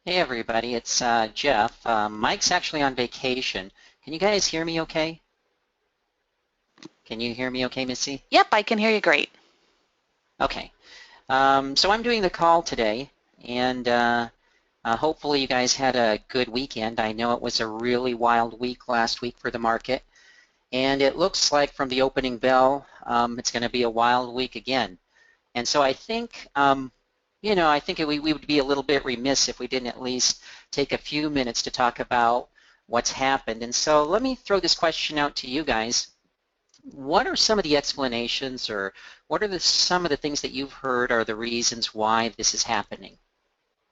Hey everybody, it's Jeff. Mike's actually on vacation. Can you guys hear me okay? Can you hear me okay, Missy? Yep, I can hear you great. Okay. So I'm doing the call today, and hopefully you guys had a good weekend. I know it was a really wild week last week for the market, and it looks like from the opening bell, it's going to be a wild week again. And so I think, I think we would be a little bit remiss if we didn't at least take a few minutes to talk about what's happened. And so let me throw this question out to you guys. What are some of the explanations, or what are some of the things that you've heard are the reasons why this is happening?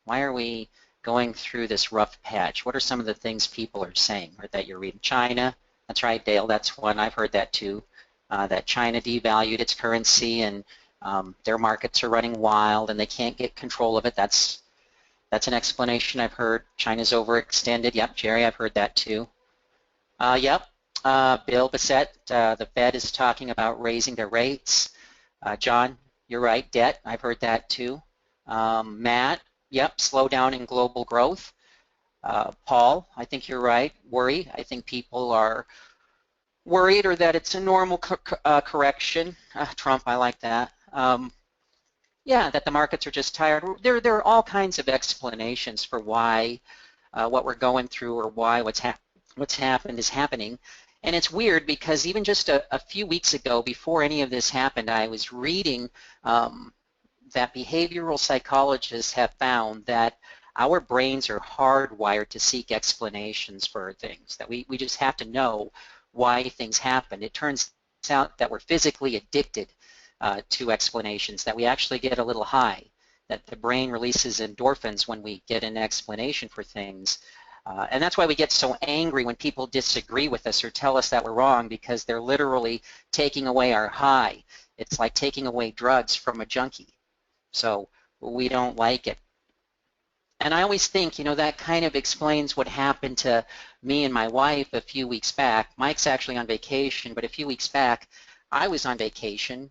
Why are we going through this rough patch? What are some of the things people are saying or that you're reading? China, that's right, Dale, that's one. I've heard that too, that China devalued its currency and their markets are running wild and they can't get control of it. That's an explanation I've heard. China's overextended. Yep, Jerry, I've heard that too. Yep, Bill Bissett, the Fed is talking about raising their rates. John, you're right, debt, I've heard that too. Matt, yep, slowdown in global growth. Paul, I think you're right, worry. I think people are worried or that it's a normal correction. Trump, I like that. Yeah, that the markets are just tired. There are all kinds of explanations for why what we're going through or why what's happened is happening. And it's weird because even just a few weeks ago, before any of this happened, I was reading that behavioral psychologists have found that our brains are hardwired to seek explanations for things, that we just have to know why things happen. It turns out that we're physically addicted to explanations, that we actually get a little high, that the brain releases endorphins when we get an explanation for things. And that's why we get so angry when people disagree with us or tell us that we're wrong, because they're literally taking away our high. It's like taking away drugs from a junkie. So we don't like it. And I always think, that kind of explains what happened to me and my wife a few weeks back. Mike's actually on vacation, but a few weeks back, I was on vacation.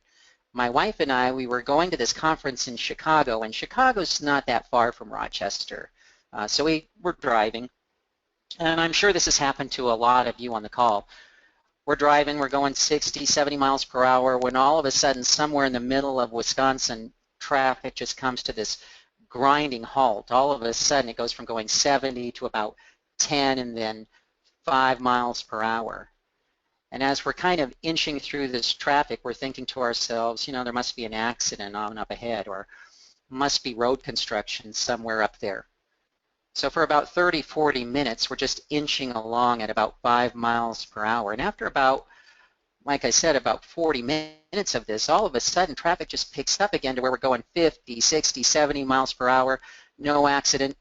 My wife and I, we were going to this conference in Chicago, and Chicago's not that far from Rochester. So we were driving, and I'm sure this has happened to a lot of you on the call. We're driving, we're going 60, 70 miles per hour, when all of a sudden, somewhere in the middle of Wisconsin, traffic just comes to this grinding halt. All of a sudden, it goes from going 70 to about 10 and then 5 miles per hour. And as we're kind of inching through this traffic, we're thinking to ourselves, there must be an accident on up ahead, or must be road construction somewhere up there. So for about 30, 40 minutes, we're just inching along at about 5 miles per hour. And after about, like I said, about 40 minutes of this, all of a sudden traffic just picks up again to where we're going 50, 60, 70 miles per hour, no accident,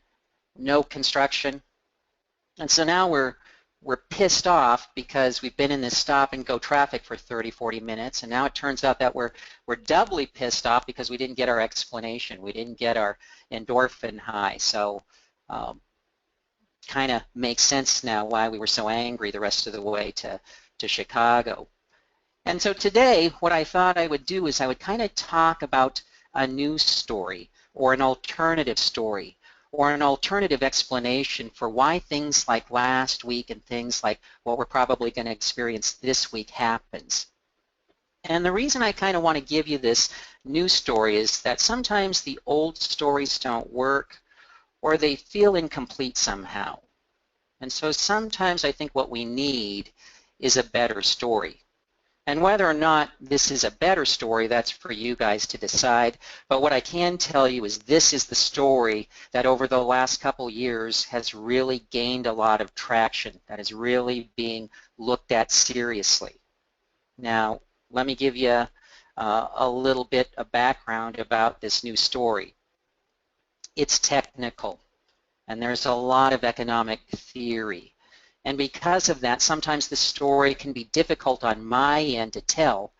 no construction. And so now we're pissed off because we've been in this stop and go traffic for 30, 40 minutes, and now it turns out that we're doubly pissed off because we didn't get our explanation. We didn't get our endorphin high. So kind of makes sense now why we were so angry the rest of the way to Chicago. And so today, what I thought I would do is I would kind of talk about a news story or an alternative story or an alternative explanation for why things like last week and things like what we're probably going to experience this week happens. And the reason I kind of want to give you this news story is that sometimes the old stories don't work or they feel incomplete somehow. And so sometimes I think what we need is a better story. And whether or not this is a better story, that's for you guys to decide. But what I can tell you is this is the story that over the last couple years has really gained a lot of traction, that is really being looked at seriously. Now, let me give you a little bit of background about this new story. It's technical, and there's a lot of economic theory. And because of that, sometimes the story can be difficult on my end to tell,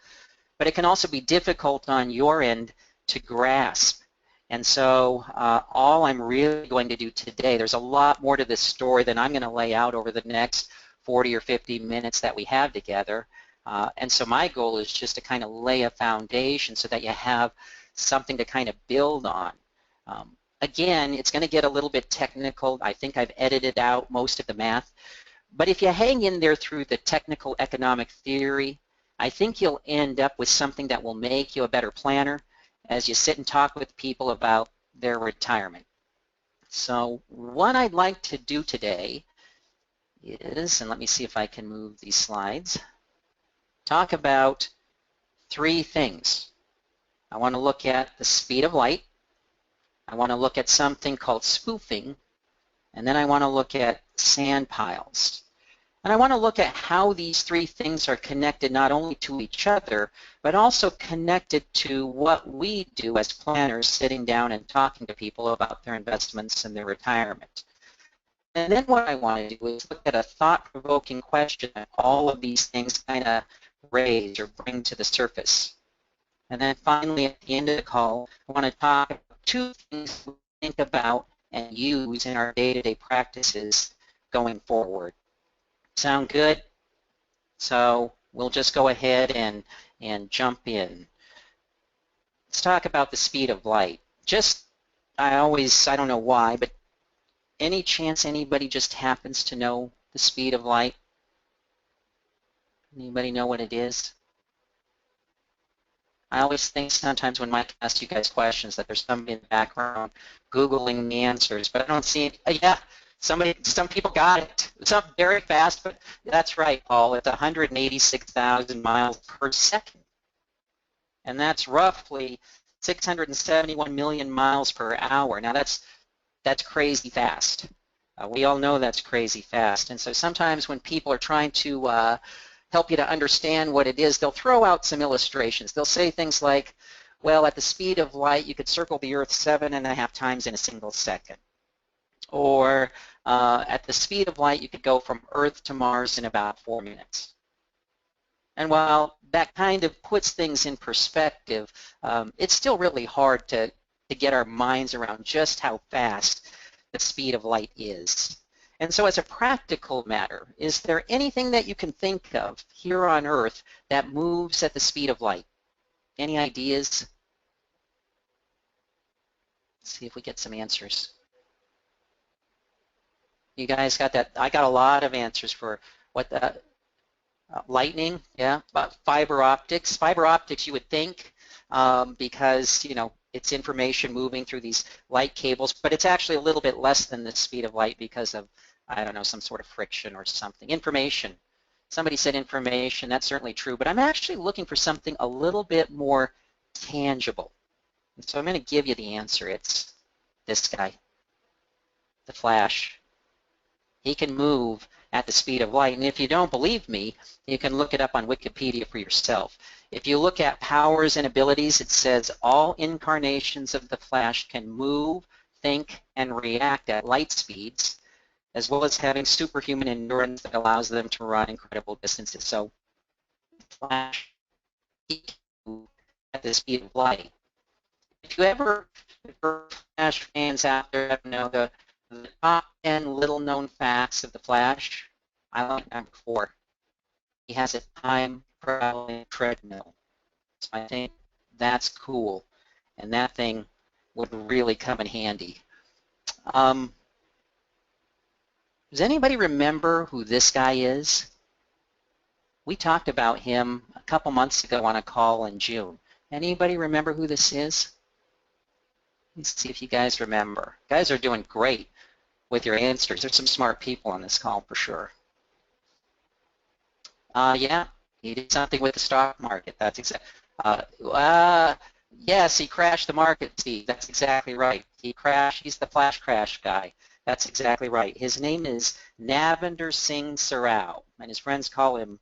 but it can also be difficult on your end to grasp. And so all I'm really going to do today, there's a lot more to this story than I'm going to lay out over the next 40 or 50 minutes that we have together. And so my goal is just to kind of lay a foundation so that you have something to kind of build on. again, it's going to get a little bit technical. I think I've edited out most of the math. But if you hang in there through the technical economic theory, I think you'll end up with something that will make you a better planner as you sit and talk with people about their retirement. So what I'd like to do today is, and let me see if I can move these slides, talk about three things. I want to look at the speed of light. I want to look at something called spoofing, and then I want to look at sand piles. And I want to look at how these three things are connected not only to each other, but also connected to what we do as planners sitting down and talking to people about their investments and their retirement. And then what I want to do is look at a thought-provoking question that all of these things kind of raise or bring to the surface. And then finally, at the end of the call, I want to talk about two things we think about and use in our day-to-day practices going forward. Sound good? So we'll just go ahead and jump in. Let's talk about the speed of light. I don't know why, but any chance anybody just happens to know the speed of light? Anybody know what it is? I always think sometimes when Mike asks you guys questions that there's somebody in the background Googling the answers, but I don't see it. Yeah, some people got it. It's up very fast, but that's right, Paul. It's 186,000 miles per second. And that's roughly 671 million miles per hour. Now that's crazy fast. We all know that's crazy fast. And so sometimes when people are trying to help you to understand what it is, they'll throw out some illustrations. They'll say things like, well, at the speed of light, you could circle the Earth 7.5 times in a single second. Or at the speed of light, you could go from Earth to Mars in about 4 minutes. And while that kind of puts things in perspective, it's still really hard to get our minds around just how fast the speed of light is. And so as a practical matter, is there anything that you can think of here on Earth that moves at the speed of light? Any ideas? Let's see if we get some answers. You guys got that? I got a lot of answers for what the lightning, yeah, but fiber optics. Fiber optics, you would think, because, you know, it's information moving through these light cables, but it's actually a little bit less than the speed of light because of, I don't know, some sort of friction or something. Information. Somebody said information. That's certainly true, but I'm actually looking for something a little bit more tangible. And so I'm going to give you the answer. It's this guy, the Flash. He can move at the speed of light, and if you don't believe me, you can look it up on Wikipedia for yourself. If you look at powers and abilities, it says all incarnations of the Flash can move, think, and react at light speeds, as well as having superhuman endurance that allows them to run incredible distances. So Flash, he can move at the speed of light. If you ever, for Flash fans out there, know the top 10 little-known facts of the Flash, I like number 4. He has a time-traveling treadmill. So I think that's cool, and that thing would really come in handy. Does anybody remember who this guy is? We talked about him a couple months ago on a call in June. Anybody remember who this is? Let's see if you guys remember. You guys are doing great with your answers. There's some smart people on this call for sure. Yeah, he did something with the stock market. That's exactly. Yes, he crashed the market. See, that's exactly right. He crashed. He's the flash crash guy. That's exactly right. His name is Navinder Singh Sarao, and his friends call him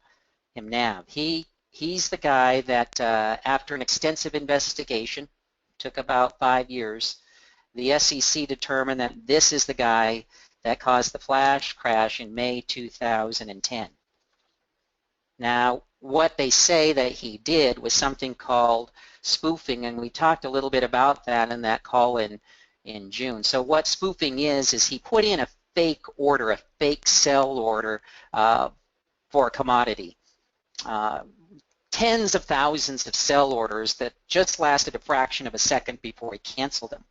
Nav. He's the guy that after an extensive investigation, took about 5 years, the SEC determined that this is the guy that caused the flash crash in May 2010. Now, what they say that he did was something called spoofing, and we talked a little bit about that in that call in June. So what spoofing is he put in a fake order, a fake sell order for a commodity. Tens of thousands of sell orders that just lasted a fraction of a second before he canceled them.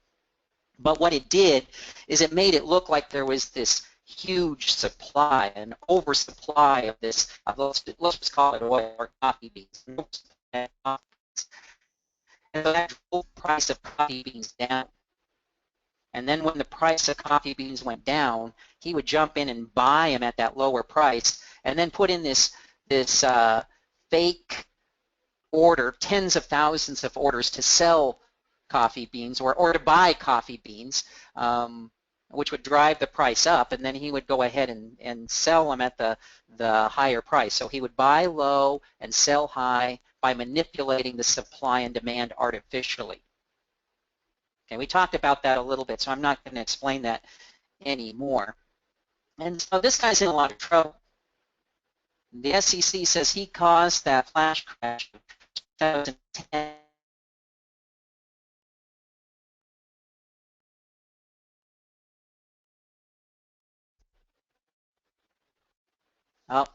But what it did is it made it look like there was this huge supply, an oversupply of this, let's just call it oil or coffee beans. And so that drove the price of coffee beans down. And then when the price of coffee beans went down, he would jump in and buy them at that lower price, and then put in this fake order, tens of thousands of orders to sell coffee beans or to buy coffee beans, which would drive the price up, and then he would go ahead and sell them at the higher price. So he would buy low and sell high by manipulating the supply and demand artificially. Okay, we talked about that a little bit, so I'm not going to explain that anymore. And so this guy's in a lot of trouble. The SEC says he caused that flash crash in 2010. Oh,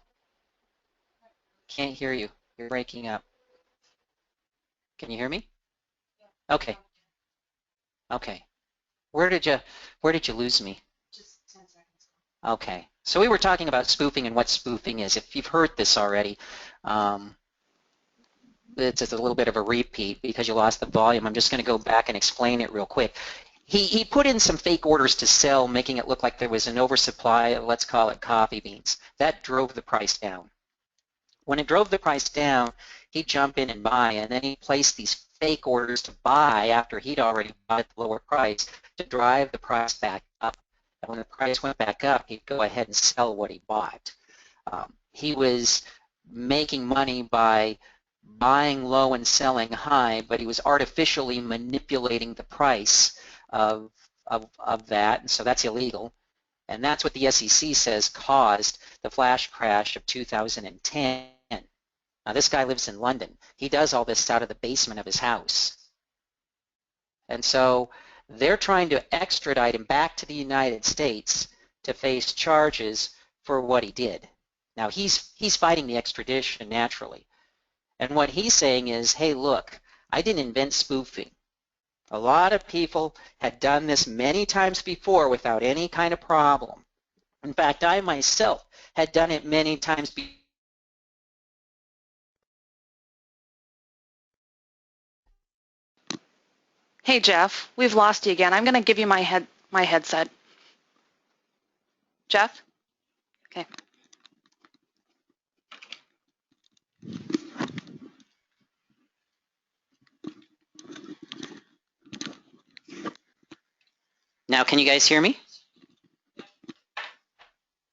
can't hear you. You're breaking up. Can you hear me? Okay. Okay. Where did you lose me? Just 10 seconds. Okay. So we were talking about spoofing and what spoofing is. If you've heard this already, it's just a little bit of a repeat because you lost the volume. I'm just going to go back and explain it real quick. He put in some fake orders to sell, making it look like there was an oversupply of, let's call it, coffee beans. That drove the price down. When it drove the price down, he'd jump in and buy, and then he placed these fake orders to buy after he'd already bought at the lower price to drive the price back up. And when the price went back up, he'd go ahead and sell what he bought. He was making money by buying low and selling high, but he was artificially manipulating the price of that, and so that's illegal. And that's what the SEC says caused the flash crash of 2010. Now this guy lives in London. He does all this out of the basement of his house. And so they're trying to extradite him back to the United States to face charges for what he did. Now he's fighting the extradition naturally. And what he's saying is, hey, look, I didn't invent spoofing. A lot of people had done this many times before without any kind of problem. In fact, I myself had done it many times before. Hey Jeff, we've lost you again. I'm going to give you my headset. Jeff? Okay. Now, can you guys hear me?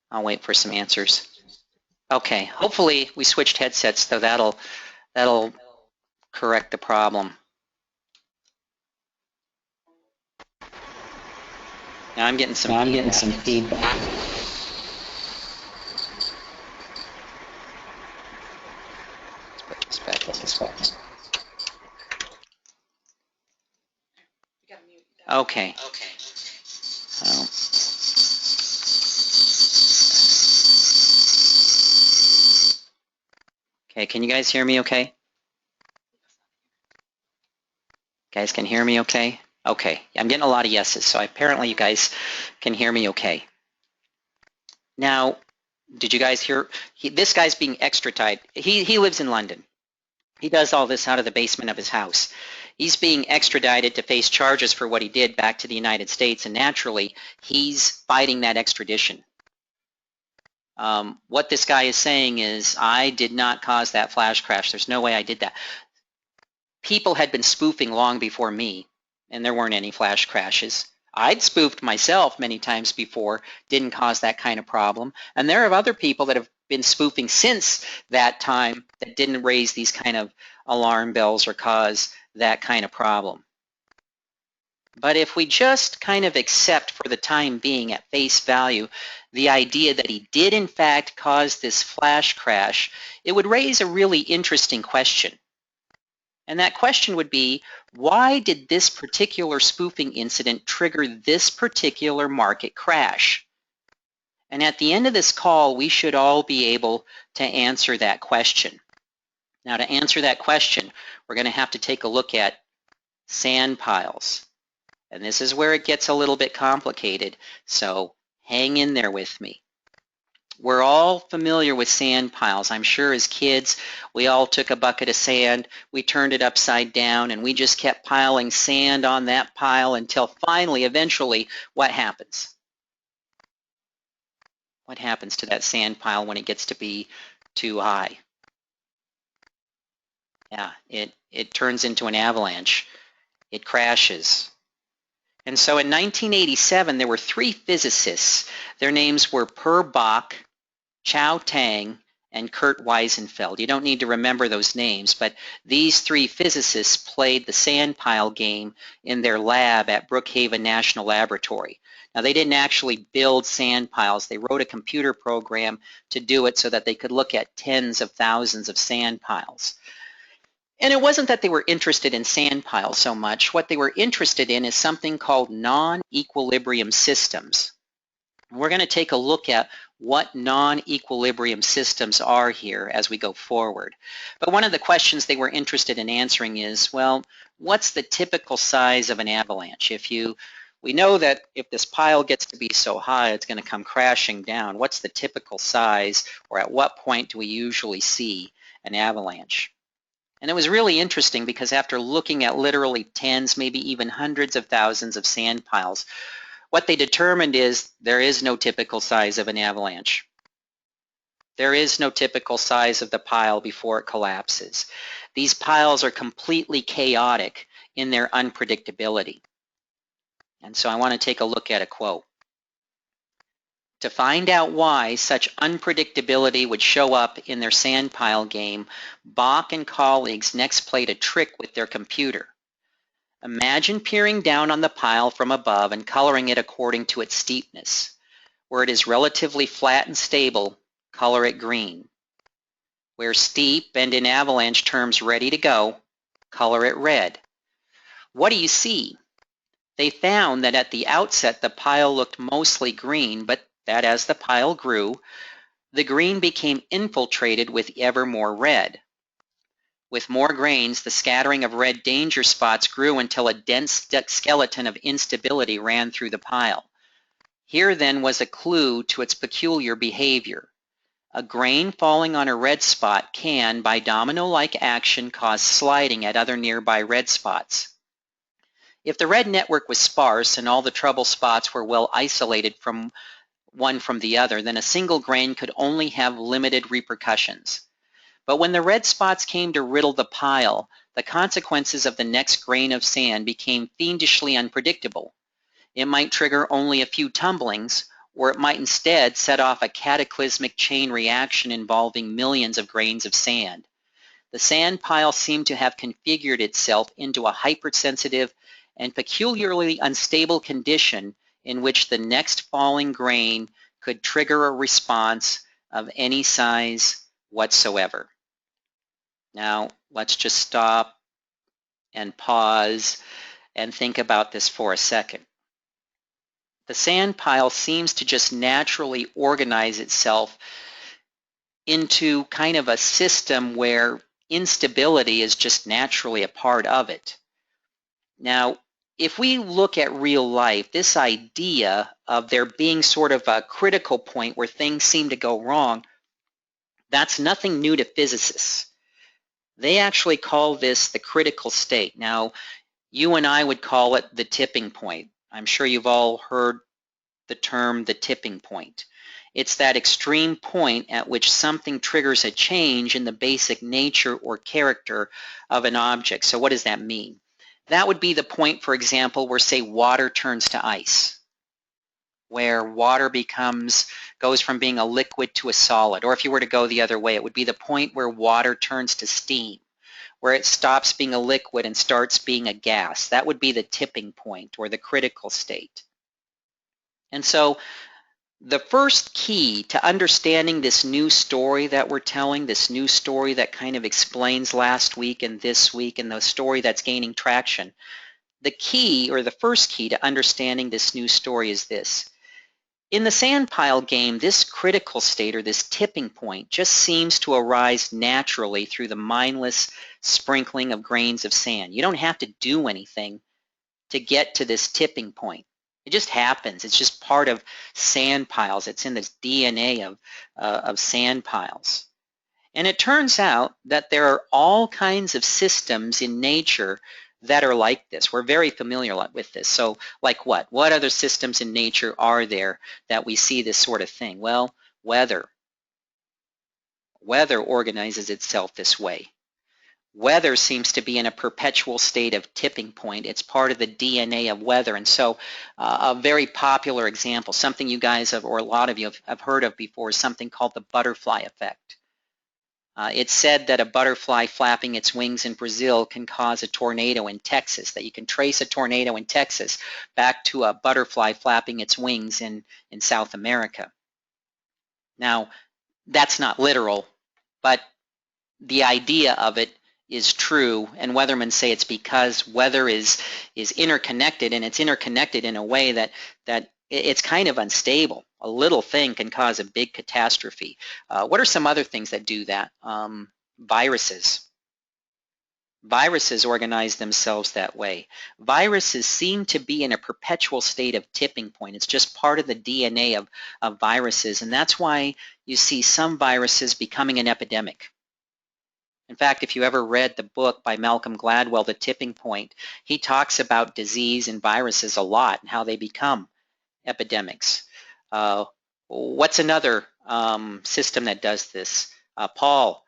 I'll wait for some answers. Okay, hopefully we switched headsets, so that'll correct the problem. Now I'm getting some feedback. Let's put this back. Okay. Okay, can you guys hear me okay? Guys can hear me okay? Okay, I'm getting a lot of yeses, so apparently you guys can hear me okay. Now, did you guys hear? This guy's being extradited. He lives in London. He does all this out of the basement of his house. He's being extradited to face charges for what he did back to the United States, and naturally, he's fighting that extradition. What this guy is saying is, I did not cause that flash crash. There's no way I did that. People had been spoofing long before me, and there weren't any flash crashes. I'd spoofed myself many times before, didn't cause that kind of problem. And there are other people that have been spoofing since that time that didn't raise these kind of alarm bells or cause that kind of problem. But if we just kind of accept for the time being at face value the idea that he did in fact cause this flash crash, it would raise a really interesting question. And that question would be, why did this particular spoofing incident trigger this particular market crash? And at the end of this call, we should all be able to answer that question. Now, to answer that question, we're going to have to take a look at sand piles. And this is where it gets a little bit complicated, so hang in there with me. We're all familiar with sand piles. I'm sure as kids, we all took a bucket of sand, we turned it upside down, and we just kept piling sand on that pile until finally, eventually, what happens? What happens to that sand pile when it gets to be too high? Yeah, it turns into an avalanche. It crashes. And so in 1987, there were 3 physicists. Their names were Per Bach, Chao Tang, and Kurt Weisenfeld. You don't need to remember those names, but these 3 physicists played the sand pile game in their lab at Brookhaven National Laboratory. Now, they didn't actually build sand piles. They wrote a computer program to do it so that they could look at tens of thousands of sand piles. And it wasn't that they were interested in sand piles so much. What they were interested in is something called non-equilibrium systems. We're going to take a look at what non-equilibrium systems are here as we go forward. But one of the questions they were interested in answering is, well, what's the typical size of an avalanche? We know that if this pile gets to be so high, it's going to come crashing down. What's the typical size, or at what point do we usually see an avalanche? And it was really interesting because after looking at literally tens, maybe even hundreds of thousands of sand piles, what they determined is there is no typical size of an avalanche. There is no typical size of the pile before it collapses. These piles are completely chaotic in their unpredictability. And so I want to take a look at a quote. To find out why such unpredictability would show up in their sand pile game, Bach and colleagues next played a trick with their computer. Imagine peering down on the pile from above and coloring it according to its steepness. Where it is relatively flat and stable, color it green. Where steep and in avalanche terms ready to go, color it red. What do you see? They found that at the outset the pile looked mostly green, but that as the pile grew, the green became infiltrated with ever more red. With more grains, the scattering of red danger spots grew until a dense skeleton of instability ran through the pile. Here then was a clue to its peculiar behavior. A grain falling on a red spot can, by domino-like action, cause sliding at other nearby red spots. If the red network was sparse and all the trouble spots were well isolated from one from the other, then a single grain could only have limited repercussions. But when the red spots came to riddle the pile, the consequences of the next grain of sand became fiendishly unpredictable. It might trigger only a few tumblings, or it might instead set off a cataclysmic chain reaction involving millions of grains of sand. The sand pile seemed to have configured itself into a hypersensitive and peculiarly unstable condition in which the next falling grain could trigger a response of any size whatsoever. Now, let's just stop and pause and think about this for a second. The sand pile seems to just naturally organize itself into kind of a system where instability is just naturally a part of it. Now, if we look at real life, this idea of there being sort of a critical point where things seem to go wrong, that's nothing new to physicists. They actually call this the critical state. Now, you and I would call it the tipping point. I'm sure you've all heard the term the tipping point. It's that extreme point at which something triggers a change in the basic nature or character of an object. So what does that mean? That would be the point, for example, where, say, water turns to ice, where water goes from being a liquid to a solid. Or if you were to go the other way, it would be the point where water turns to steam, where it stops being a liquid and starts being a gas. That would be the tipping point or the critical state. And so the first key to understanding this new story that we're telling, this new story that kind of explains last week and this week and the story that's gaining traction, the key, or the first key to understanding this new story is this. In the sand pile game, this critical state or this tipping point just seems to arise naturally through the mindless sprinkling of grains of sand. You don't have to do anything to get to this tipping point. It just happens. It's just part of sand piles. It's in this DNA of sand piles. And it turns out that there are all kinds of systems in nature that are like this. We're very familiar with this. So like what? What other systems in nature are there that we see this sort of thing? Well, weather. Weather organizes itself this way. Weather seems to be in a perpetual state of tipping point. It's part of the DNA of weather. And so a very popular example, something you guys have, or a lot of you have heard of before, is something called the butterfly effect. It's said that a butterfly flapping its wings in Brazil can cause a tornado in Texas, that you can trace a tornado in Texas back to a butterfly flapping its wings in South America. Now, that's not literal, but the idea of it is true, and weathermen say it's because weather is interconnected, and it's interconnected in a way that it's kind of unstable. A little thing can cause a big catastrophe. What are some other things that do that? Viruses. Viruses organize themselves that way. Viruses seem to be in a perpetual state of tipping point. It's just part of the DNA of viruses, and that's why you see some viruses becoming an epidemic. In fact, if you ever read the book by Malcolm Gladwell, The Tipping Point, he talks about disease and viruses a lot and how they become epidemics. What's another system that does this? Paul.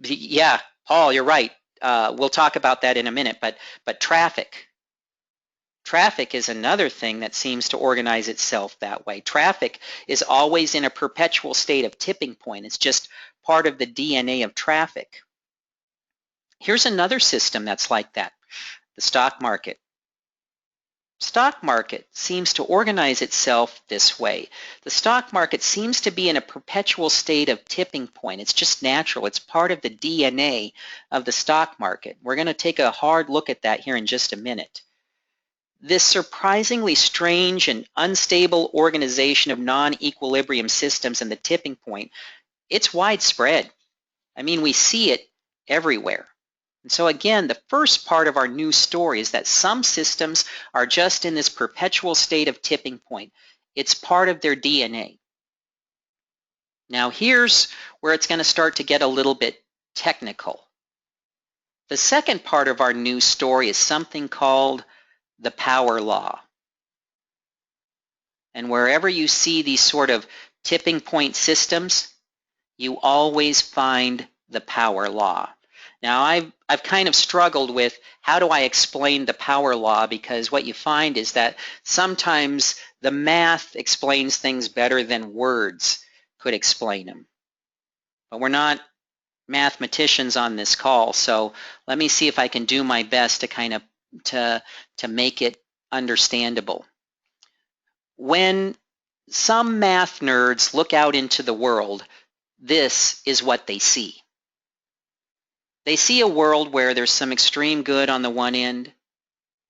Yeah, Paul, you're right. We'll talk about that in a minute, but traffic. Traffic is another thing that seems to organize itself that way. Traffic is always in a perpetual state of tipping point. It's just part of the DNA of traffic. Here's another system that's like that, the stock market. Stock market seems to organize itself this way. The stock market seems to be in a perpetual state of tipping point. It's just natural. It's part of the DNA of the stock market. We're going to take a hard look at that here in just a minute. This surprisingly strange and unstable organization of non-equilibrium systems and the tipping point, it's widespread. I mean, we see it everywhere. And so again, the first part of our new story is that some systems are just in this perpetual state of tipping point. It's part of their DNA. Now here's where it's going to start to get a little bit technical. The second part of our new story is something called the power law. And wherever you see these sort of tipping point systems, you always find the power law. Now, I've kind of struggled with how do I explain the power law, because what you find is that sometimes the math explains things better than words could explain them. But we're not mathematicians on this call, so let me see if I can do my best to kind of to make it understandable. When some math nerds look out into the world, this is what they see. They see a world where there's some extreme good on the one end,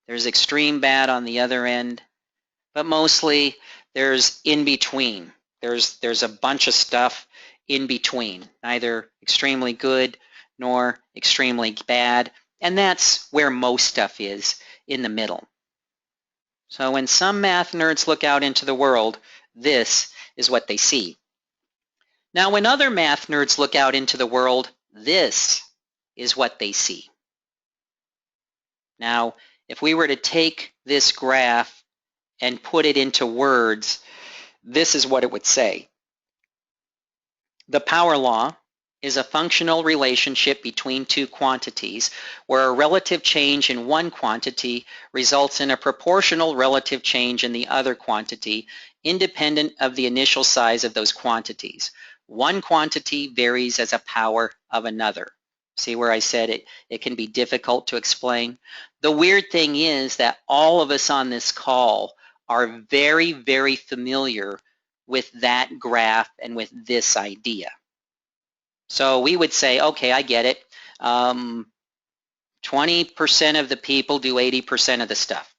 there's extreme bad on the other end, but mostly there's in between. There's a bunch of stuff in between, neither extremely good nor extremely bad, and that's where most stuff is, in the middle. So when some math nerds look out into the world, this is what they see. Now when other math nerds look out into the world, this is what they see. Now, if we were to take this graph and put it into words, this is what it would say. The power law is a functional relationship between two quantities where a relative change in one quantity results in a proportional relative change in the other quantity, independent of the initial size of those quantities. One quantity varies as a power of another. See where I said it can be difficult to explain? The weird thing is that all of us on this call are very, very familiar with that graph and with this idea. So we would say, okay, I get it. 20% of the people do 80% of the stuff.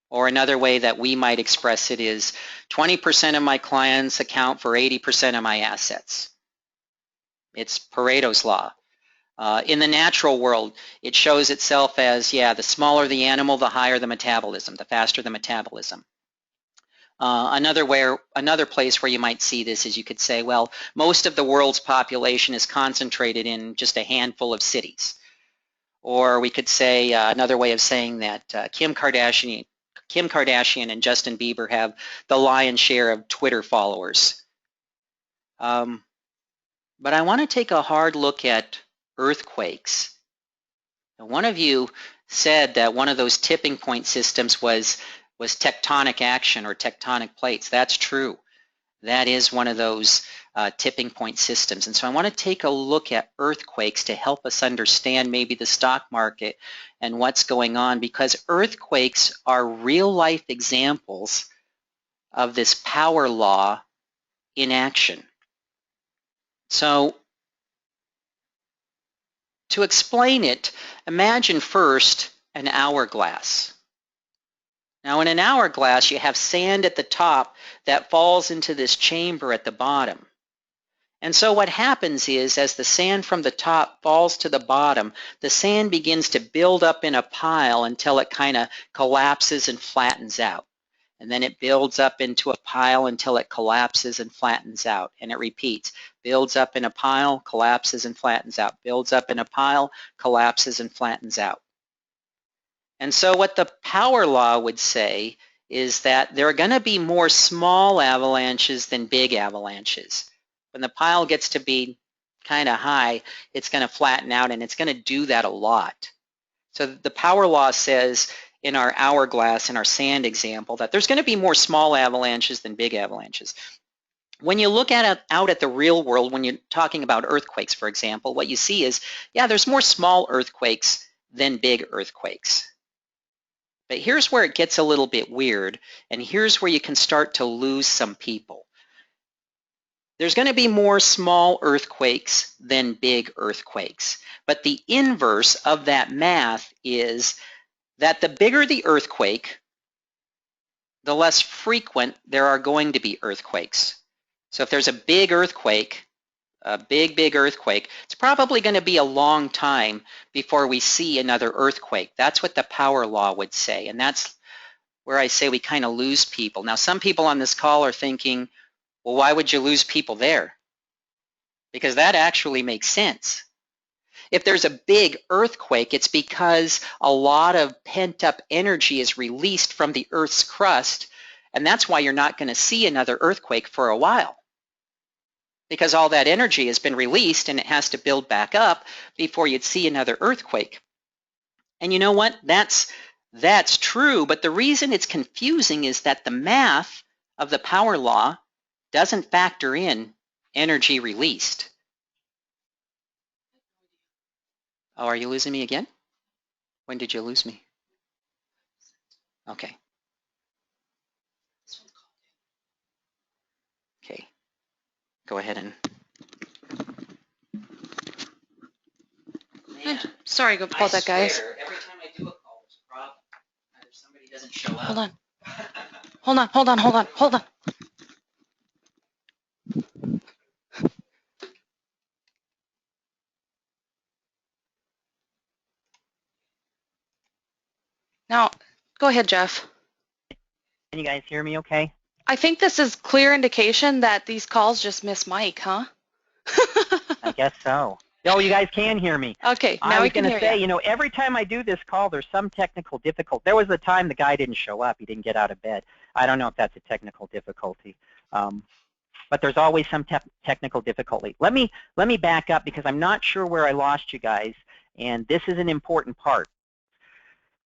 Or another way that we might express it is 20% of my clients account for 80% of my assets. It's Pareto's law. In the natural world, it shows itself as, yeah, the smaller the animal, the higher the metabolism, the faster the metabolism. Another place where you might see this is you could say, well, most of the world's population is concentrated in just a handful of cities. Or we could say, another way of saying that, Kim Kardashian and Justin Bieber have the lion's share of Twitter followers. But I want to take a hard look at earthquakes. Now, one of you said that one of those tipping point systems was tectonic action or tectonic plates. That's true. That is one of those tipping point systems. And so I want to take a look at earthquakes to help us understand maybe the stock market and what's going on, because earthquakes are real life examples of this power law in action. So to explain it, imagine first an hourglass. Now in an hourglass, you have sand at the top that falls into this chamber at the bottom. And so what happens is, as the sand from the top falls to the bottom, the sand begins to build up in a pile until it kind of collapses and flattens out. And then it builds up into a pile until it collapses and flattens out. And it repeats, builds up in a pile, collapses and flattens out, builds up in a pile, collapses and flattens out. And so what the power law would say is that there are going to be more small avalanches than big avalanches. When the pile gets to be kind of high, it's going to flatten out, and it's going to do that a lot. So the power law says in our hourglass, in our sand example, that there's going to be more small avalanches than big avalanches. When you look at it out at the real world, when you're talking about earthquakes, for example, what you see is, yeah, there's more small earthquakes than big earthquakes. But here's where it gets a little bit weird, and here's where you can start to lose some people. There's going to be more small earthquakes than big earthquakes. But the inverse of that math is that the bigger the earthquake, the less frequent there are going to be earthquakes. So if there's a big earthquake, a big earthquake, it's probably going to be a long time before we see another earthquake. That's what the power law would say. And that's where I say we kind of lose people. Now, some people on this call are thinking, well, why would you lose people there? Because that actually makes sense. If there's a big earthquake, it's because a lot of pent-up energy is released from the Earth's crust, and that's why you're not going to see another earthquake for a while. Because all that energy has been released and it has to build back up before you'd see another earthquake. And you know what? That's true, but the reason it's confusing is that the math of the power law doesn't factor in energy released. Oh, are you losing me again? When did you lose me? Okay. Okay. Go ahead and... Man, sorry about that, guys. Every time I do a call, there's a problem. Either somebody doesn't show up. Hold on. Now, go ahead, Jeff. Can you guys hear me okay? I think this is clear indication that these calls just miss Mike, huh? I guess so. Oh, you guys can hear me. Okay, now we can hear you. I was going to say, you know, every time I do this call, there's some technical difficulty. There was a time the guy didn't show up. He didn't get out of bed. I don't know if that's a technical difficulty. But there's always some technical difficulty. Let me back up because I'm not sure where I lost you guys, and this is an important part.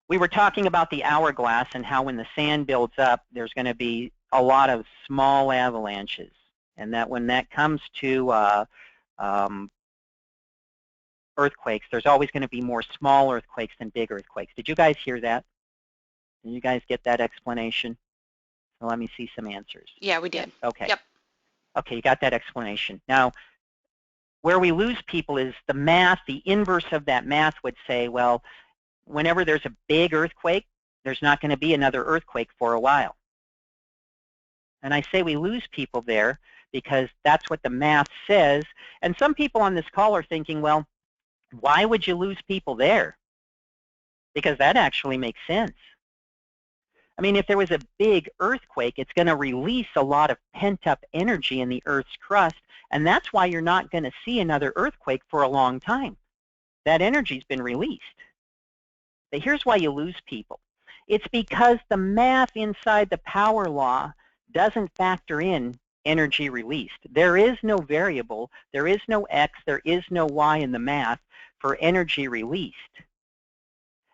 We were talking about the hourglass and how when the sand builds up, there's going to be a lot of small avalanches, and that when that comes to earthquakes, there's always going to be more small earthquakes than big earthquakes. Did you guys hear that? Did you guys get that explanation? So let me see some answers. Yeah, we did. Okay. Yep. Okay, you got that explanation. Now, where we lose people is the math. The inverse of that math would say, well, whenever there's a big earthquake, there's not going to be another earthquake for a while. And I say we lose people there because that's what the math says. And some people on this call are thinking, well, Why would you lose people there? Because that actually makes sense. I mean, if there was a big earthquake, it's going to release a lot of pent-up energy in the Earth's crust, and that's why you're not going to see another earthquake for a long time. That energy's been released. But here's why you lose people. It's because the math inside the power law doesn't factor in energy released. There is no variable, there is no x, there is no y in the math for energy released.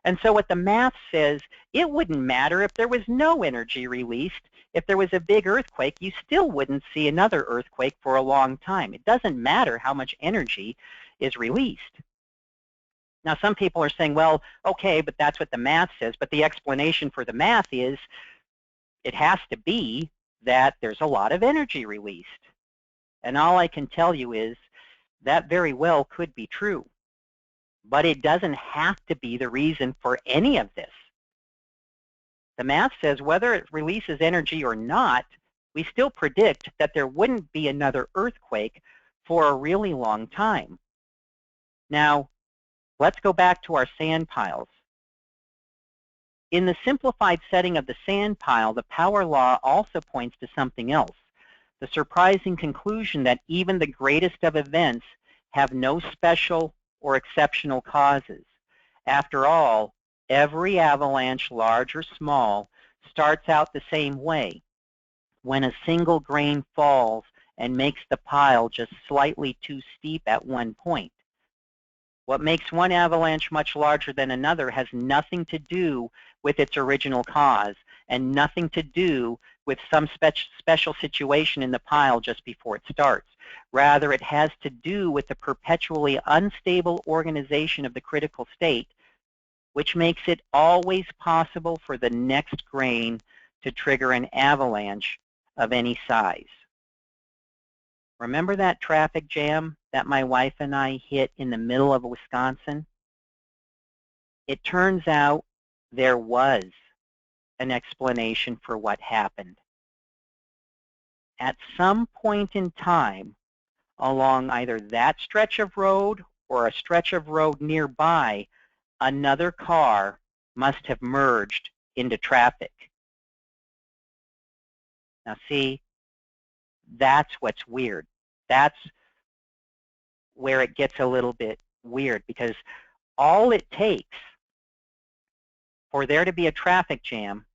And so what the math says, it wouldn't matter if there was no energy released. If there was a big earthquake, you still wouldn't see another earthquake for a long time. It doesn't matter how much energy is released. Now, some people are saying, well, okay, but that's what the math says. But the explanation for the math is it has to be that there's a lot of energy released. And all I can tell you is that very well could be true. But it doesn't have to be the reason for any of this. The math says whether it releases energy or not, we still predict that there wouldn't be another earthquake for a really long time. Now, let's go back to our sand piles. In the simplified setting of the sand pile, the power law also points to something else, the surprising conclusion that even the greatest of events have no special or exceptional causes. After all, every avalanche, large or small, starts out the same way, when a single grain falls and makes the pile just slightly too steep at one point. What makes one avalanche much larger than another has nothing to do with its original cause and nothing to do with some special situation in the pile just before it starts. Rather, it has to do with the perpetually unstable organization of the critical state, which makes it always possible for the next grain to trigger an avalanche of any size. Remember that traffic jam that my wife and I hit in the middle of Wisconsin? It turns out there was an explanation for what happened. At some point in time, along either that stretch of road or a stretch of road nearby, another car must have merged into traffic. Now see, that's what's weird. That's where it gets a little bit weird, because all it takes for there to be a traffic jam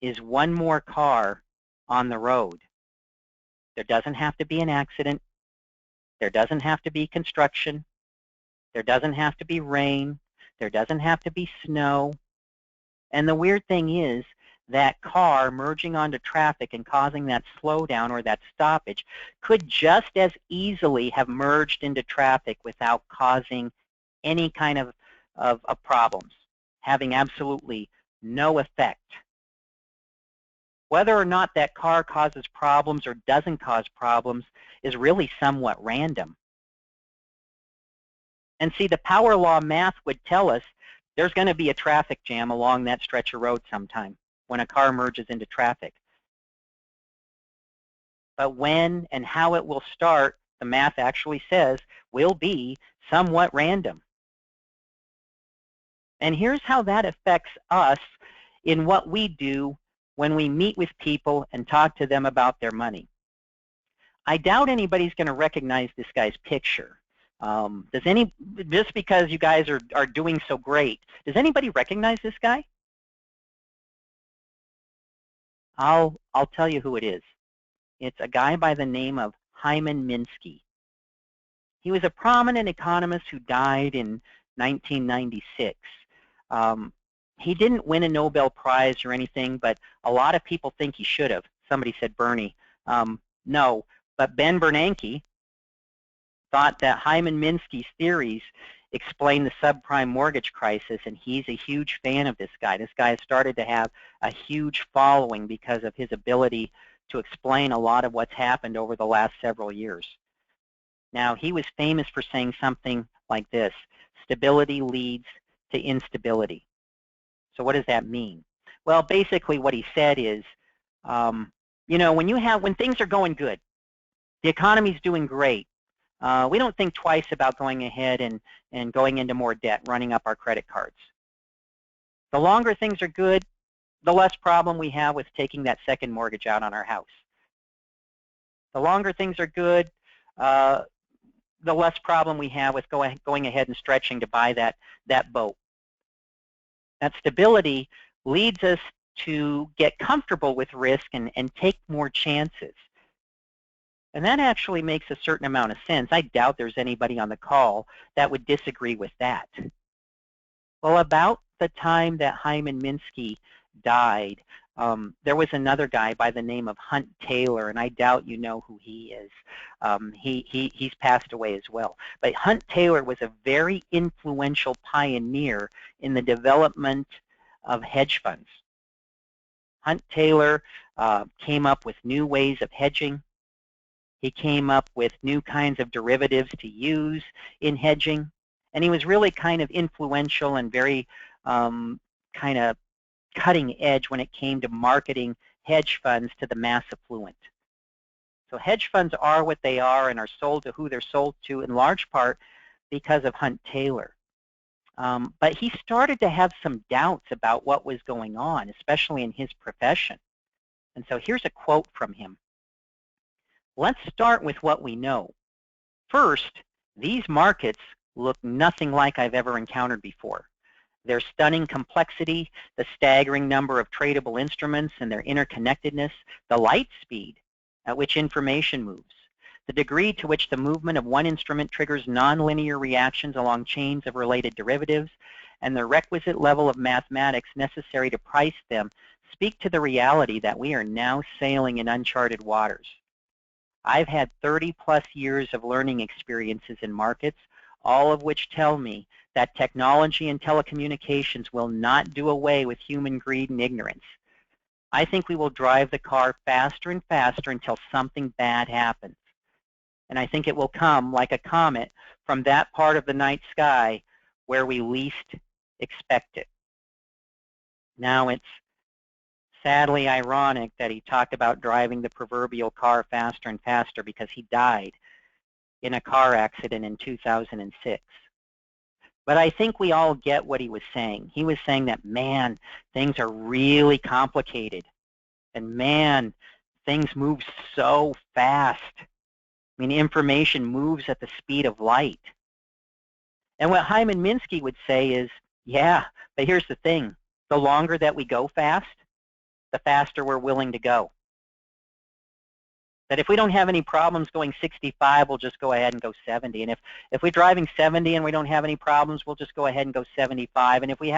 is one more car on the road. There doesn't have to be an accident. There doesn't have to be construction. There doesn't have to be rain. There doesn't have to be snow. And the weird thing is that car merging onto traffic and causing that slowdown or that stoppage could just as easily have merged into traffic without causing any kind of problems, having absolutely no effect. Whether or not that car causes problems or doesn't cause problems is really somewhat random. And see, the power law math would tell us there's going to be a traffic jam along that stretch of road sometime when a car merges into traffic. But when and how it will start, the math actually says, will be somewhat random. And here's how that affects us in what we do when we meet with people and talk to them about their money. I doubt anybody's going to recognize this guy's picture. Just because you guys are doing so great, does anybody recognize this guy? I'll tell you who it is. It's a guy by the name of Hyman Minsky. He was a prominent economist who died in 1996. He didn't win a Nobel Prize or anything, but a lot of people think he should have. Somebody said Bernie. No, but Ben Bernanke thought that Hyman Minsky's theories explain the subprime mortgage crisis, and he's a huge fan of this guy. This guy has started to have a huge following because of his ability to explain a lot of what's happened over the last several years. Now, he was famous for saying something like this: stability leads to instability. So what does that mean? Well, basically what he said is, you know, when things are going good, the economy's doing great, we don't think twice about going ahead and going into more debt, running up our credit cards. The longer things are good, the less problem we have with taking that second mortgage out on our house. The longer things are good, the less problem we have with going ahead and stretching to buy that boat. That stability leads us to get comfortable with risk and take more chances. And that actually makes a certain amount of sense. I doubt there's anybody on the call that would disagree with that. Well, about the time that Hyman Minsky died, there was another guy by the name of Hunt Taylor, and I doubt you know who he is. He's passed away as well. But Hunt Taylor was a very influential pioneer in the development of hedge funds. Hunt Taylor came up with new ways of hedging. He came up with new kinds of derivatives to use in hedging. And he was really kind of influential and very kind of cutting edge when it came to marketing hedge funds to the mass affluent. So hedge funds are what they are and are sold to who they're sold to in large part because of Hunt Taylor. But he started to have some doubts about what was going on, especially in his profession. And so here's a quote from him. Let's start with what we know. First, these markets look nothing like I've ever encountered before. Their stunning complexity, the staggering number of tradable instruments and their interconnectedness, the light speed at which information moves, the degree to which the movement of one instrument triggers nonlinear reactions along chains of related derivatives, and the requisite level of mathematics necessary to price them speak to the reality that we are now sailing in uncharted waters. I've had 30-plus years of learning experiences in markets, all of which tell me that technology and telecommunications will not do away with human greed and ignorance. I think we will drive the car faster and faster until something bad happens. And I think it will come like a comet from that part of the night sky where we least expect it. Now, it's sadly ironic that he talked about driving the proverbial car faster and faster because he died in a car accident in 2006. But I think we all get what he was saying. He was saying that, man, things are really complicated. And man, things move so fast. I mean, information moves at the speed of light. And what Hyman Minsky would say is, yeah, but here's the thing. The longer that we go fast, the faster we're willing to go. That if we don't have any problems going 65, we'll just go ahead and go 70. And if we're driving 70 and we don't have any problems, we'll just go ahead and go 75. And if we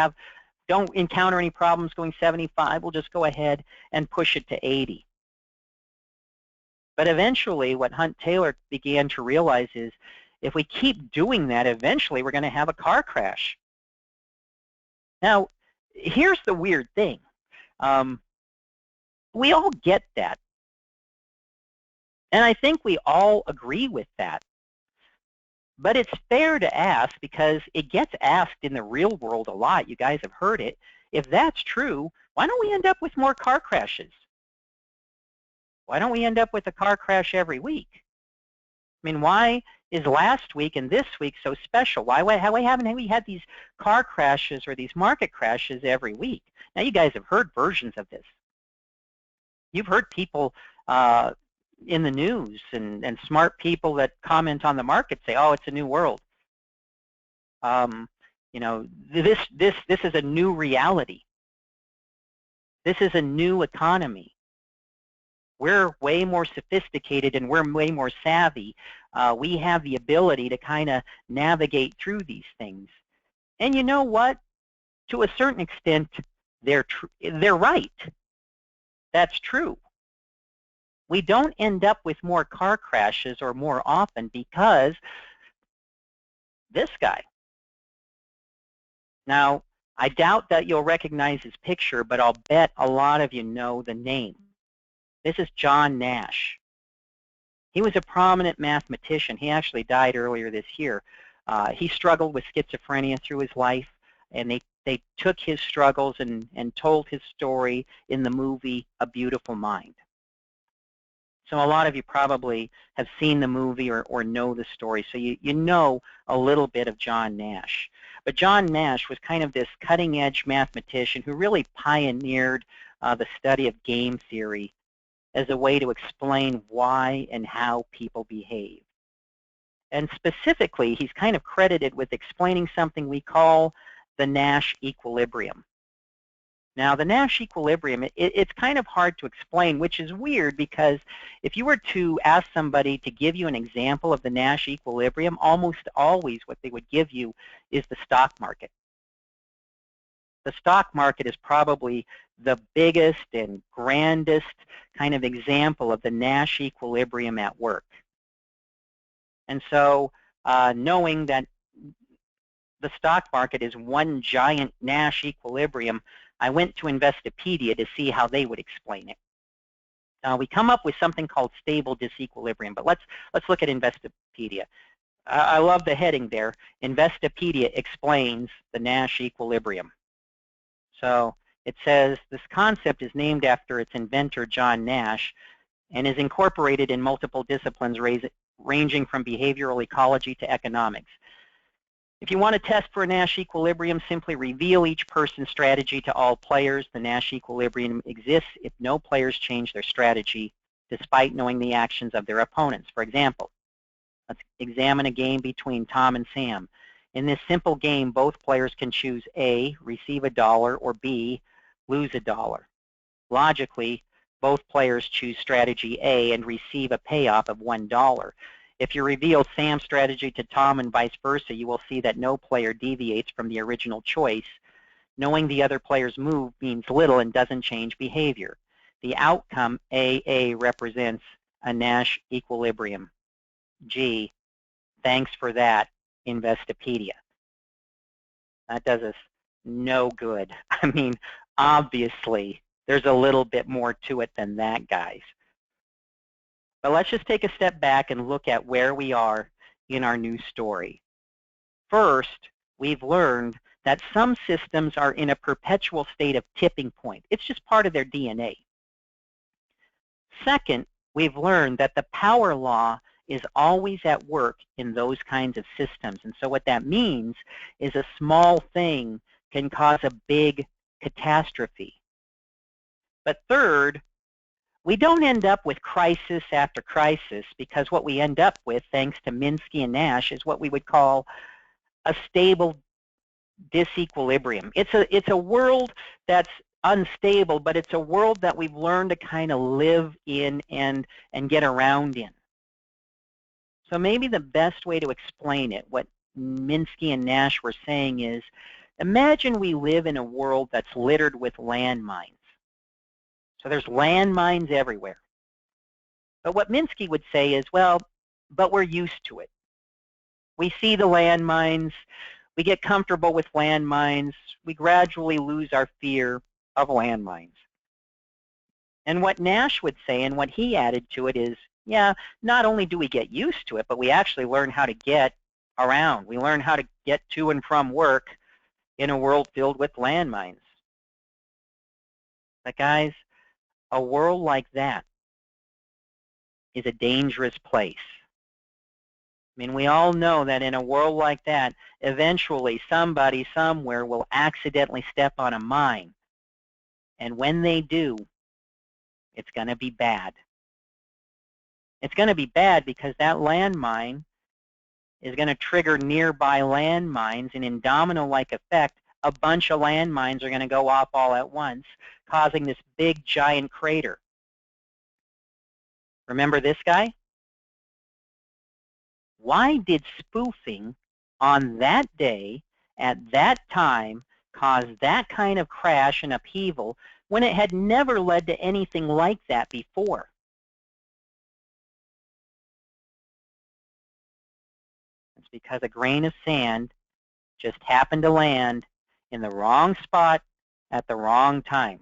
don't encounter any problems going 75, we'll just go ahead and push it to 80. But eventually, what Hunt Taylor began to realize is if we keep doing that, eventually we're going to have a car crash. Now, here's the weird thing. We all get that. And I think we all agree with that. But it's fair to ask because it gets asked in the real world a lot. You guys have heard it. If that's true, why don't we end up with more car crashes? Why don't we end up with a car crash every week? I mean, why is last week and this week so special? Why haven't we had these car crashes or these market crashes every week? Now, you guys have heard versions of this. You've heard people in the news and smart people that comment on the market say, oh, it's a new world. You know, this is a new reality. This is a new economy. We're way more sophisticated and we're way more savvy. We have the ability to kind of navigate through these things. And you know what? To a certain extent, they're right. That's true. We don't end up with more car crashes or more often because this guy. Now, I doubt that you'll recognize his picture, but I'll bet a lot of you know the name. This is John Nash. He was a prominent mathematician. He actually died earlier this year. He struggled with schizophrenia through his life, and they took his struggles and told his story in the movie A Beautiful Mind. So a lot of you probably have seen the movie or know the story, so you know a little bit of John Nash. But John Nash was kind of this cutting-edge mathematician who really pioneered the study of game theory as a way to explain why and how people behave. And specifically, he's kind of credited with explaining something we call the Nash Equilibrium. Now, the Nash equilibrium, it's kind of hard to explain, which is weird because if you were to ask somebody to give you an example of the Nash equilibrium, almost always what they would give you is the stock market. The stock market is probably the biggest and grandest kind of example of the Nash equilibrium at work. And so knowing that the stock market is one giant Nash equilibrium, I went to Investopedia to see how they would explain it. We come up with something called stable disequilibrium, but let's look at Investopedia. I love the heading there. Investopedia explains the Nash equilibrium. So it says this concept is named after its inventor, John Nash, and is incorporated in multiple disciplines ranging from behavioral ecology to economics. If you want to test for a Nash equilibrium, simply reveal each person's strategy to all players. The Nash equilibrium exists if no players change their strategy despite knowing the actions of their opponents. For example, let's examine a game between Tom and Sam. In this simple game, both players can choose A, receive $1, or B, lose $1. Logically, both players choose strategy A and receive a payoff of $1. If you reveal Sam's strategy to Tom and vice versa, you will see that no player deviates from the original choice. Knowing the other player's move means little and doesn't change behavior. The outcome, AA, represents a Nash equilibrium. Gee, thanks for that, Investopedia. That does us no good. I mean, obviously, there's a little bit more to it than that, guys. But let's just take a step back and look at where we are in our new story. First, we've learned that some systems are in a perpetual state of tipping point. It's just part of their DNA. Second, we've learned that the power law is always at work in those kinds of systems. And so what that means is a small thing can cause a big catastrophe. But third, we don't end up with crisis after crisis, because what we end up with, thanks to Minsky and Nash, is what we would call a stable disequilibrium. It's a world that's unstable, but it's a world that we've learned to kind of live in and get around in. So maybe the best way to explain it, what Minsky and Nash were saying is, imagine we live in a world that's littered with landmines. So there's landmines everywhere. But what Minsky would say is, well, but we're used to it. We see the landmines, we get comfortable with landmines, we gradually lose our fear of landmines. And what Nash would say, and what he added to it is, yeah, not only do we get used to it, but we actually learn how to get around. We learn how to get to and from work in a world filled with landmines. But guys, a world like that is a dangerous place. I mean, we all know that in a world like that, eventually somebody somewhere will accidentally step on a mine. And when they do, it's going to be bad. It's going to be bad because that landmine is going to trigger nearby landmines, and in domino-like effect, a bunch of landmines are going to go off all at once, causing this big giant crater. Remember this guy? Why did spoofing on that day, at that time, cause that kind of crash and upheaval when it had never led to anything like that before? It's because a grain of sand just happened to land in the wrong spot at the wrong time.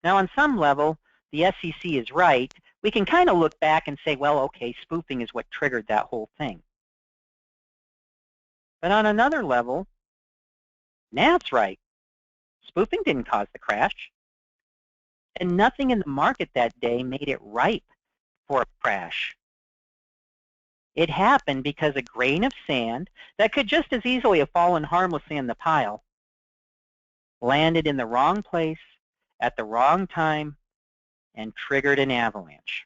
Now, on some level, the SEC is right. We can kind of look back and say, well, okay, spoofing is what triggered that whole thing. But on another level, Nat's right. Spoofing didn't cause the crash. And nothing in the market that day made it ripe for a crash. It happened because a grain of sand that could just as easily have fallen harmlessly in the pile landed in the wrong place at the wrong time and triggered an avalanche.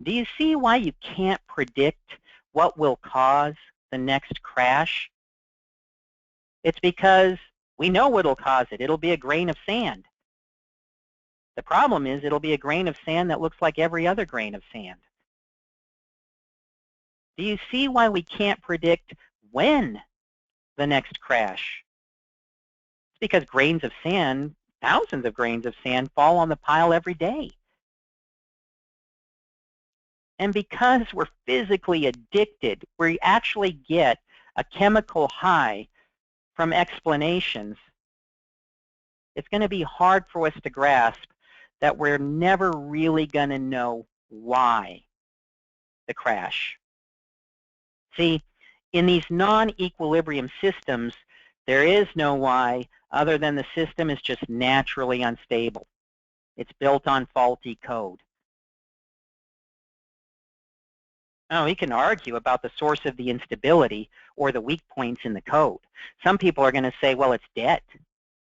Do you see why you can't predict what will cause the next crash? It's because we know what will cause it. It'll be a grain of sand. The problem is it'll be a grain of sand that looks like every other grain of sand. Do you see why we can't predict when the next crash? It's because grains of sand, thousands of grains of sand, fall on the pile every day. And because we're physically addicted, we actually get a chemical high from explanations. It's going to be hard for us to grasp that we're never really going to know why the crash. See, in these non-equilibrium systems, there is no why other than the system is just naturally unstable. It's built on faulty code. Now, we can argue about the source of the instability or the weak points in the code. Some people are going to say, well, it's debt.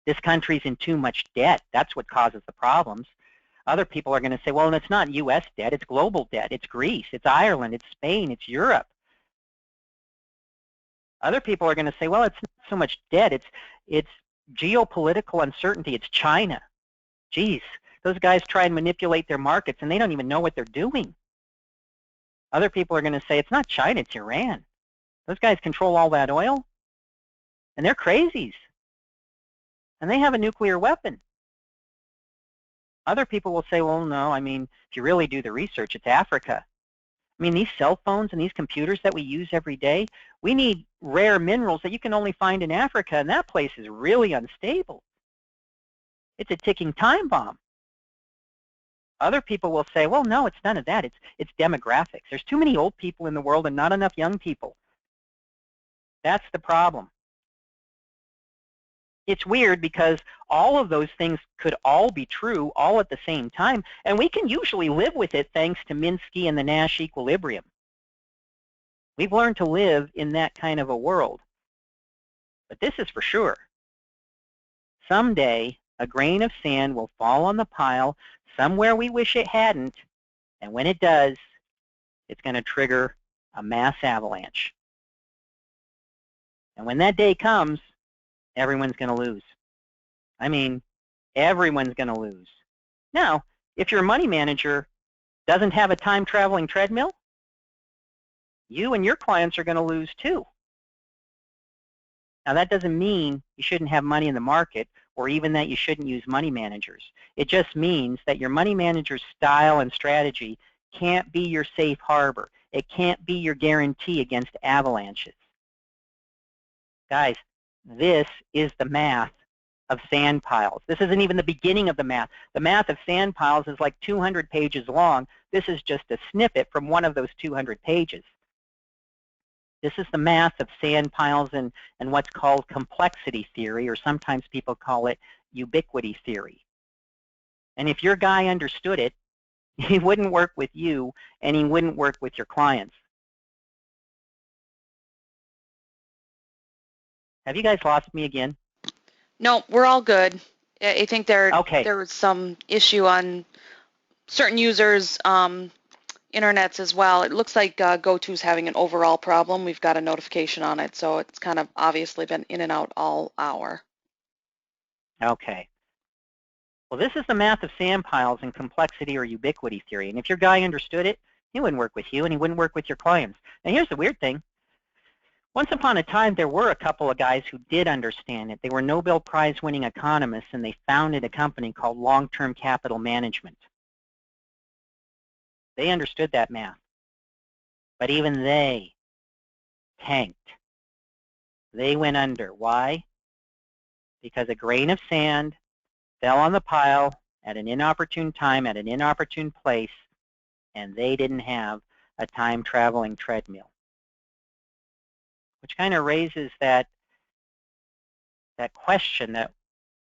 This country's in too much debt. That's what causes the problems. Other people are going to say, well, it's not U.S. debt. It's global debt. It's Greece. It's Ireland. It's Spain. It's Europe. Other people are going to say, well, it's not so much debt. It's geopolitical uncertainty. It's China. Geez, those guys try and manipulate their markets, and they don't even know what they're doing. Other people are going to say, it's not China, it's Iran. Those guys control all that oil, and they're crazies. And they have a nuclear weapon. Other people will say, well, no, I mean, if you really do the research, it's Africa. I mean, these cell phones and these computers that we use every day, we need rare minerals that you can only find in Africa, and that place is really unstable. It's a ticking time bomb. Other people will say, well, no, it's none of that. It's demographics. There's too many old people in the world and not enough young people. That's the problem. It's weird because all of those things could all be true all at the same time, and we can usually live with it thanks to Minsky and the Nash Equilibrium. We've learned to live in that kind of a world. But this is for sure. Someday, a grain of sand will fall on the pile somewhere we wish it hadn't, and when it does, it's going to trigger a mass avalanche. And when that day comes, everyone's going to lose. I mean, everyone's going to lose. Now, if your money manager doesn't have a time-traveling treadmill, you and your clients are going to lose too. Now, that doesn't mean you shouldn't have money in the market or even that you shouldn't use money managers. It just means that your money manager's style and strategy can't be your safe harbor. It can't be your guarantee against avalanches. Guys, this is the math of sand piles. This isn't even the beginning of the math. The math of sand piles is like 200 pages long. This is just a snippet from one of those 200 pages. This is the math of sand piles and what's called complexity theory, or sometimes people call it ubiquity theory. And if your guy understood it, he wouldn't work with you and he wouldn't work with your clients. Have you guys lost me again? No, we're all good. I think there was some issue on certain users' internets as well. It looks like GoTo's having an overall problem. We've got a notification on it, so it's kind of obviously been in and out all hour. Okay. Well, this is the math of sand piles and complexity or ubiquity theory. And if your guy understood it, he wouldn't work with you and he wouldn't work with your clients. And here's the weird thing. Once upon a time, there were a couple of guys who did understand it. They were Nobel Prize-winning economists, and they founded a company called Long-Term Capital Management. They understood that math. But even they tanked. They went under. Why? Because a grain of sand fell on the pile at an inopportune time, at an inopportune place, and they didn't have a time-traveling treadmill. Which kind of raises that question that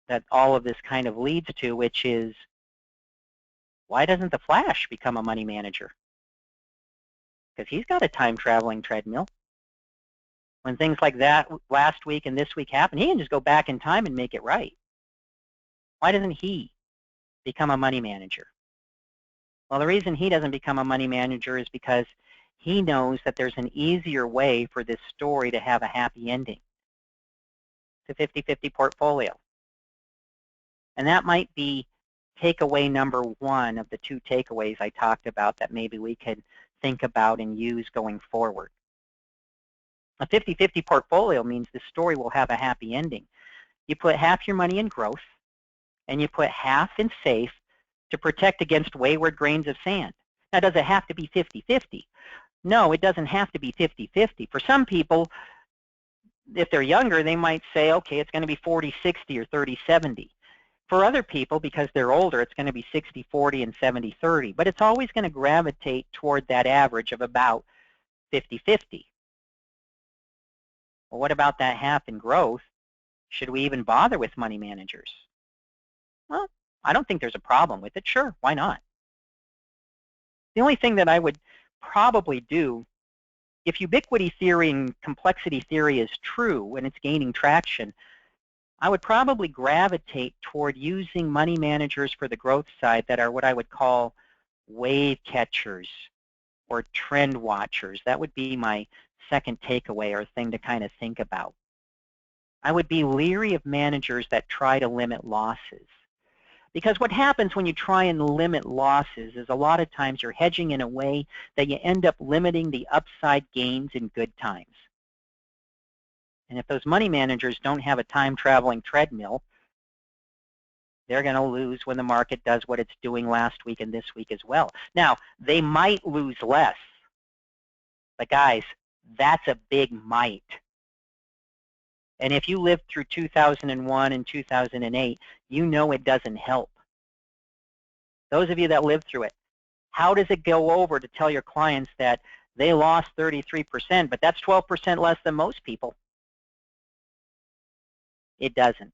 that all of this kind of leads to, which is, why doesn't the Flash become a money manager? Because he's got a time-traveling treadmill. When things like that last week and this week happen, he can just go back in time and make it right. Why doesn't he become a money manager? Well, the reason he doesn't become a money manager is because he knows that there's an easier way for this story to have a happy ending. It's a 50-50 portfolio. And that might be takeaway number one of the two takeaways I talked about that maybe we could think about and use going forward. A 50-50 portfolio means the story will have a happy ending. You put half your money in growth, and you put half in safe to protect against wayward grains of sand. Now, does it have to be 50-50? No, it doesn't have to be 50-50. For some people, if they're younger, they might say, okay, it's going to be 40-60 or 30-70. For other people, because they're older, it's going to be 60-40 and 70-30. But it's always going to gravitate toward that average of about 50-50. Well, what about that half in growth? Should we even bother with money managers? Well, I don't think there's a problem with it. Sure, why not? The only thing that I would probably do, if ubiquity theory and complexity theory is true and it's gaining traction, I would probably gravitate toward using money managers for the growth side that are what I would call wave catchers or trend watchers. That would be my second takeaway or thing to kind of think about. I would be leery of managers that try to limit losses. Because what happens when you try and limit losses is a lot of times you're hedging in a way that you end up limiting the upside gains in good times. And if those money managers don't have a time-traveling treadmill, they're going to lose when the market does what it's doing last week and this week as well. Now, they might lose less. But guys, that's a big might. And if you lived through 2001 and 2008, you know it doesn't help. Those of you that lived through it, how does it go over to tell your clients that they lost 33%, but that's 12% less than most people? It doesn't.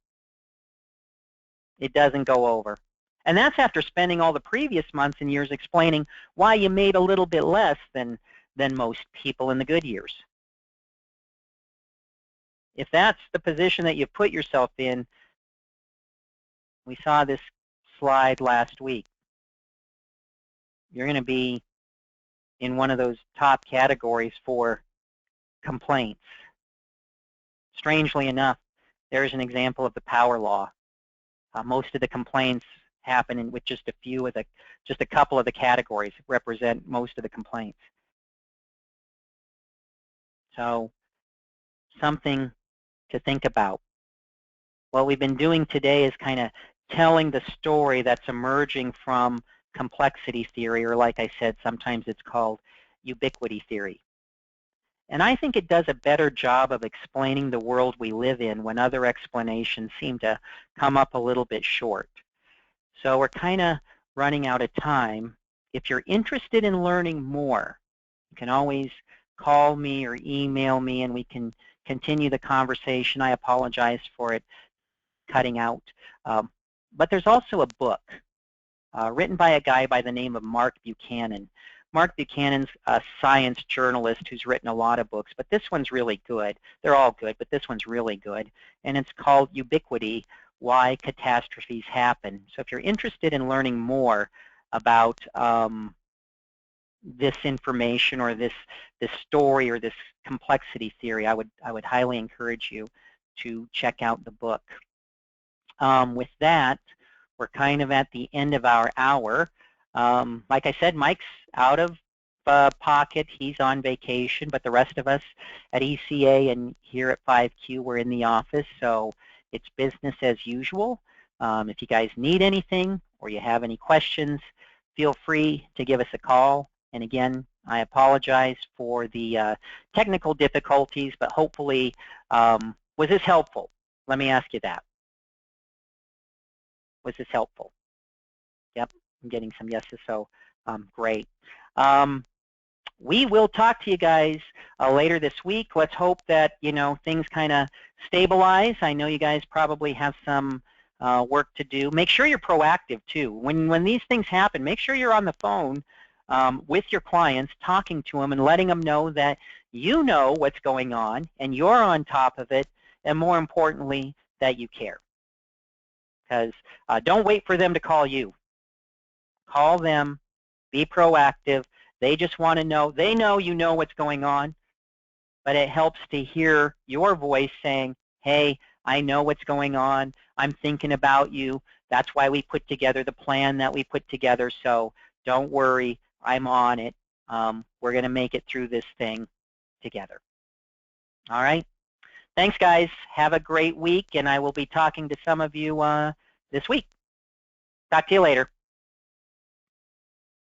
It doesn't go over. And that's after spending all the previous months and years explaining why you made a little bit less than most people in the good years. If that's the position that you put yourself in, we saw this slide last week, you're going to be in one of those top categories for complaints. Strangely enough, there's an example of the power law. Most of the complaints happen with just a couple of the categories represent most of the complaints. So something to think about. What we've been doing today is kind of telling the story that's emerging from complexity theory, or like I said, sometimes it's called ubiquity theory. And I think it does a better job of explaining the world we live in when other explanations seem to come up a little bit short. So we're kind of running out of time. If you're interested in learning more, you can always call me or email me and we can continue the conversation. I apologize for it cutting out. But there's also a book written by a guy by the name of Mark Buchanan. Mark Buchanan's a science journalist who's written a lot of books, but this one's really good. They're all good, but this one's really good. And it's called Ubiquity, Why Catastrophes Happen. So if you're interested in learning more about this information or this story or this complexity theory, I would highly encourage you to check out the book. With that, we're kind of at the end of our hour. Like I said, Mike's out of pocket. He's on vacation, but the rest of us at ECA and here at 5Q, we're in the office, so it's business as usual. If you guys need anything or you have any questions, feel free to give us a call. And again, I apologize for the technical difficulties, but hopefully, was this helpful? Let me ask you that. Was this helpful? Yep, I'm getting some yeses, so great. We will talk to you guys later this week. Let's hope that things kind of stabilize. I know you guys probably have some work to do. Make sure you're proactive too. When these things happen, make sure you're on the phone with your clients, talking to them and letting them know that you know what's going on and you're on top of it, and more importantly, that you care. Because don't wait for them to call you. Call them, be proactive. They just want to know. They know you know what's going on, but it helps to hear your voice saying, hey, I know what's going on. I'm thinking about you. That's why we put together the plan that we put together. So don't worry, I'm on it. We're going to make it through this thing together. All right. Thanks, guys. Have a great week, and I will be talking to some of you this week. Talk to you later.